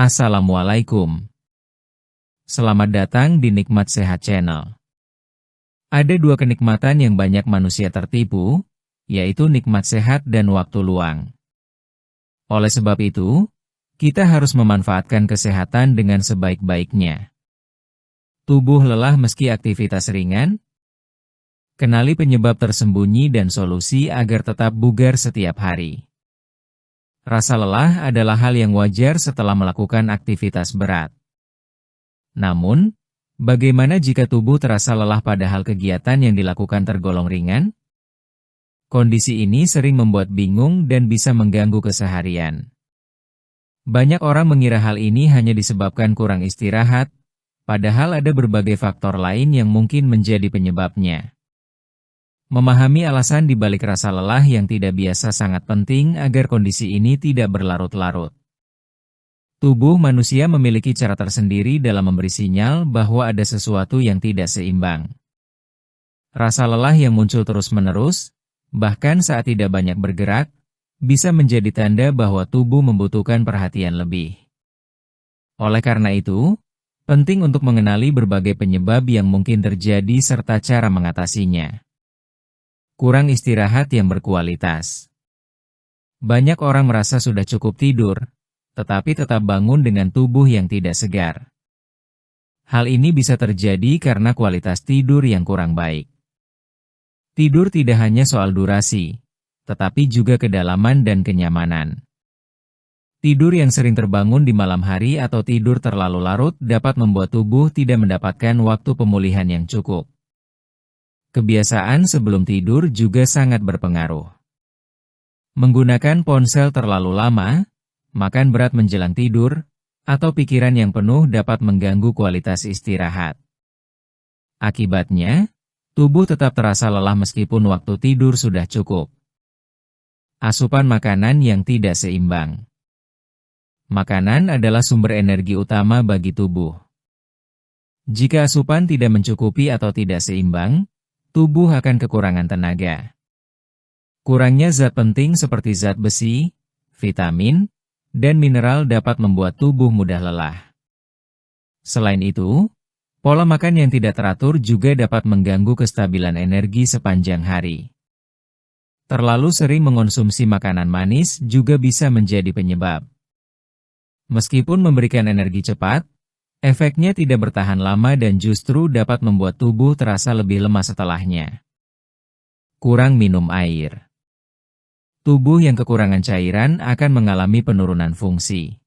Assalamualaikum. Selamat datang di Nikmat Sehat Channel. Ada dua kenikmatan yang banyak manusia tertipu, yaitu nikmat sehat dan waktu luang. Oleh sebab itu, kita harus memanfaatkan kesehatan dengan sebaik-baiknya. Tubuh lelah meski aktivitas ringan? Kenali penyebab tersembunyi dan solusi agar tetap bugar setiap hari. Rasa lelah adalah hal yang wajar setelah melakukan aktivitas berat. Namun, bagaimana jika tubuh terasa lelah padahal kegiatan yang dilakukan tergolong ringan? Kondisi ini sering membuat bingung dan bisa mengganggu keseharian. Banyak orang mengira hal ini hanya disebabkan kurang istirahat, padahal ada berbagai faktor lain yang mungkin menjadi penyebabnya. Memahami alasan di balik rasa lelah yang tidak biasa sangat penting agar kondisi ini tidak berlarut-larut. Tubuh manusia memiliki cara tersendiri dalam memberi sinyal bahwa ada sesuatu yang tidak seimbang. Rasa lelah yang muncul terus-menerus, bahkan saat tidak banyak bergerak, bisa menjadi tanda bahwa tubuh membutuhkan perhatian lebih. Oleh karena itu, penting untuk mengenali berbagai penyebab yang mungkin terjadi serta cara mengatasinya. Kurang istirahat yang berkualitas. Banyak orang merasa sudah cukup tidur, tetapi tetap bangun dengan tubuh yang tidak segar. Hal ini bisa terjadi karena kualitas tidur yang kurang baik. Tidur tidak hanya soal durasi, tetapi juga kedalaman dan kenyamanan. Tidur yang sering terbangun di malam hari atau tidur terlalu larut dapat membuat tubuh tidak mendapatkan waktu pemulihan yang cukup. Kebiasaan sebelum tidur juga sangat berpengaruh. Menggunakan ponsel terlalu lama, makan berat menjelang tidur, atau pikiran yang penuh dapat mengganggu kualitas istirahat. Akibatnya, tubuh tetap terasa lelah meskipun waktu tidur sudah cukup. Asupan makanan yang tidak seimbang. Makanan adalah sumber energi utama bagi tubuh. Jika asupan tidak mencukupi atau tidak seimbang, tubuh akan kekurangan tenaga. Kurangnya zat penting seperti zat besi, vitamin, dan mineral dapat membuat tubuh mudah lelah. Selain itu, pola makan yang tidak teratur juga dapat mengganggu kestabilan energi sepanjang hari. Terlalu sering mengonsumsi makanan manis juga bisa menjadi penyebab. Meskipun memberikan energi cepat, efeknya tidak bertahan lama dan justru dapat membuat tubuh terasa lebih lemah setelahnya. Kurang minum air. Tubuh yang kekurangan cairan akan mengalami penurunan fungsi.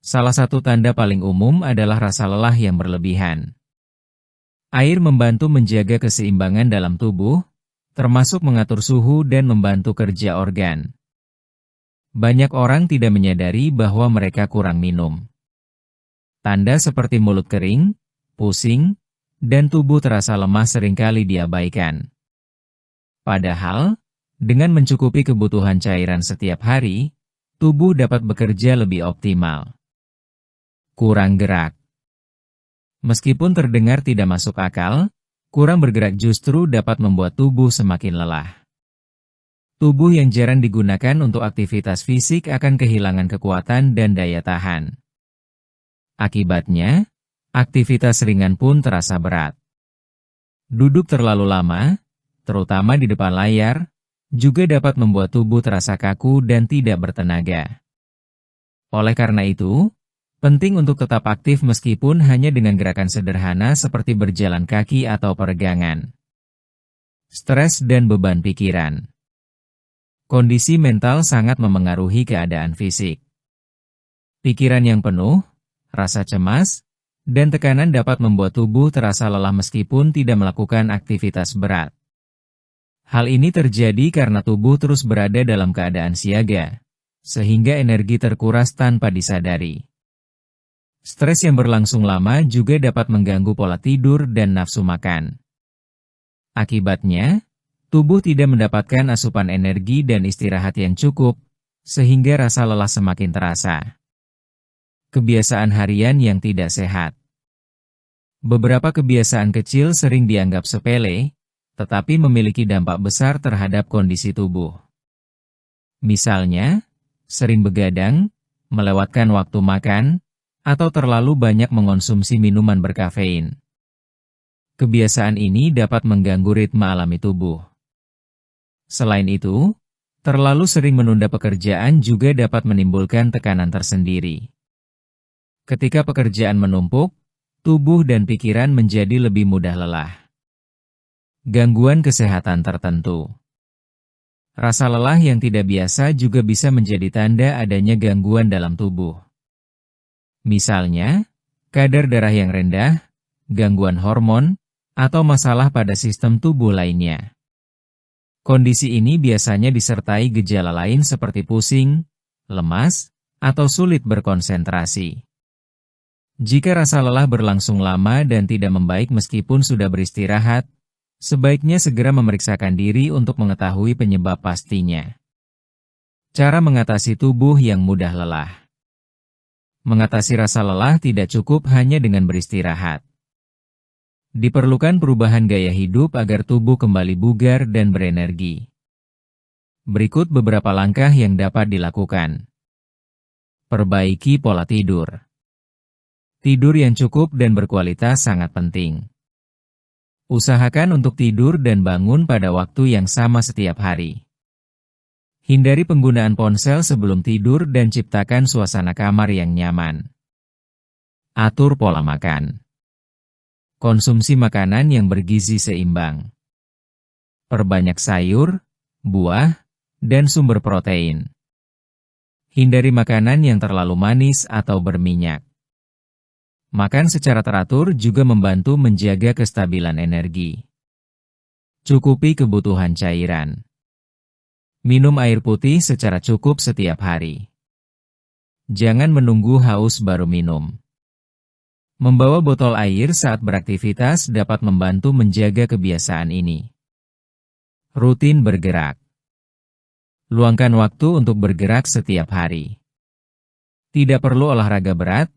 Salah satu tanda paling umum adalah rasa lelah yang berlebihan. Air membantu menjaga keseimbangan dalam tubuh, termasuk mengatur suhu dan membantu kerja organ. Banyak orang tidak menyadari bahwa mereka kurang minum. Tanda seperti mulut kering, pusing, dan tubuh terasa lemah seringkali diabaikan. Padahal, dengan mencukupi kebutuhan cairan setiap hari, tubuh dapat bekerja lebih optimal. Kurang gerak. Meskipun terdengar tidak masuk akal, kurang bergerak justru dapat membuat tubuh semakin lelah. Tubuh yang jarang digunakan untuk aktivitas fisik akan kehilangan kekuatan dan daya tahan. Akibatnya, aktivitas ringan pun terasa berat. Duduk terlalu lama, terutama di depan layar, juga dapat membuat tubuh terasa kaku dan tidak bertenaga. Oleh karena itu, penting untuk tetap aktif meskipun hanya dengan gerakan sederhana seperti berjalan kaki atau peregangan. Stres dan beban pikiran. Kondisi mental sangat memengaruhi keadaan fisik. Pikiran yang penuh, rasa cemas, dan tekanan dapat membuat tubuh terasa lelah meskipun tidak melakukan aktivitas berat. Hal ini terjadi karena tubuh terus berada dalam keadaan siaga, sehingga energi terkuras tanpa disadari. Stres yang berlangsung lama juga dapat mengganggu pola tidur dan nafsu makan. Akibatnya, tubuh tidak mendapatkan asupan energi dan istirahat yang cukup, sehingga rasa lelah semakin terasa. Kebiasaan harian yang tidak sehat. Beberapa kebiasaan kecil sering dianggap sepele, tetapi memiliki dampak besar terhadap kondisi tubuh. Misalnya, sering begadang, melewatkan waktu makan, atau terlalu banyak mengonsumsi minuman berkafein. Kebiasaan ini dapat mengganggu ritme alami tubuh. Selain itu, terlalu sering menunda pekerjaan juga dapat menimbulkan tekanan tersendiri. Ketika pekerjaan menumpuk, tubuh dan pikiran menjadi lebih mudah lelah. Gangguan kesehatan tertentu. Rasa lelah yang tidak biasa juga bisa menjadi tanda adanya gangguan dalam tubuh. Misalnya, kadar darah yang rendah, gangguan hormon, atau masalah pada sistem tubuh lainnya. Kondisi ini biasanya disertai gejala lain seperti pusing, lemas, atau sulit berkonsentrasi. Jika rasa lelah berlangsung lama dan tidak membaik meskipun sudah beristirahat, sebaiknya segera memeriksakan diri untuk mengetahui penyebab pastinya. Cara mengatasi tubuh yang mudah lelah. Mengatasi rasa lelah tidak cukup hanya dengan beristirahat. Diperlukan perubahan gaya hidup agar tubuh kembali bugar dan berenergi. Berikut beberapa langkah yang dapat dilakukan. Perbaiki pola tidur. Tidur yang cukup dan berkualitas sangat penting. Usahakan untuk tidur dan bangun pada waktu yang sama setiap hari. Hindari penggunaan ponsel sebelum tidur dan ciptakan suasana kamar yang nyaman. Atur pola makan. Konsumsi makanan yang bergizi seimbang. Perbanyak sayur, buah, dan sumber protein. Hindari makanan yang terlalu manis atau berminyak. Makan secara teratur juga membantu menjaga kestabilan energi. Cukupi kebutuhan cairan. Minum air putih secara cukup setiap hari. Jangan menunggu haus baru minum. Membawa botol air saat beraktivitas dapat membantu menjaga kebiasaan ini. Rutin bergerak. Luangkan waktu untuk bergerak setiap hari. Tidak perlu olahraga berat,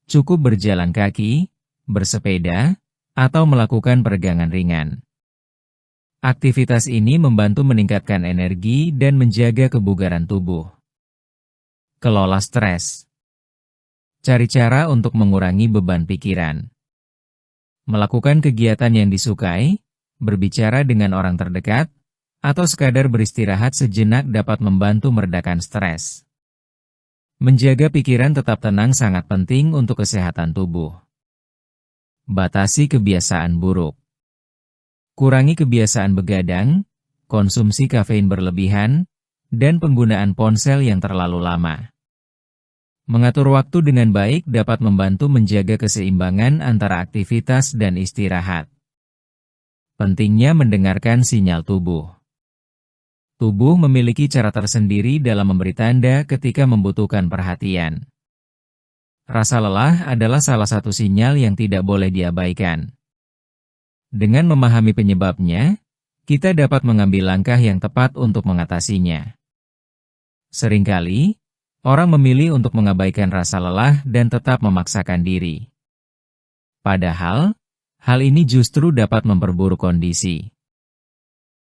cukup berjalan kaki, bersepeda, atau melakukan peregangan ringan. Aktivitas ini membantu meningkatkan energi dan menjaga kebugaran tubuh. Kelola stres. Cari cara untuk mengurangi beban pikiran. Melakukan kegiatan yang disukai, berbicara dengan orang terdekat, atau sekadar beristirahat sejenak dapat membantu meredakan stres. Menjaga pikiran tetap tenang sangat penting untuk kesehatan tubuh. Batasi kebiasaan buruk. Kurangi kebiasaan begadang, konsumsi kafein berlebihan, dan penggunaan ponsel yang terlalu lama. Mengatur waktu dengan baik dapat membantu menjaga keseimbangan antara aktivitas dan istirahat. Pentingnya mendengarkan sinyal tubuh. Tubuh memiliki cara tersendiri dalam memberi tanda ketika membutuhkan perhatian. Rasa lelah adalah salah satu sinyal yang tidak boleh diabaikan. Dengan memahami penyebabnya, kita dapat mengambil langkah yang tepat untuk mengatasinya. Seringkali, orang memilih untuk mengabaikan rasa lelah dan tetap memaksakan diri. Padahal, hal ini justru dapat memperburuk kondisi.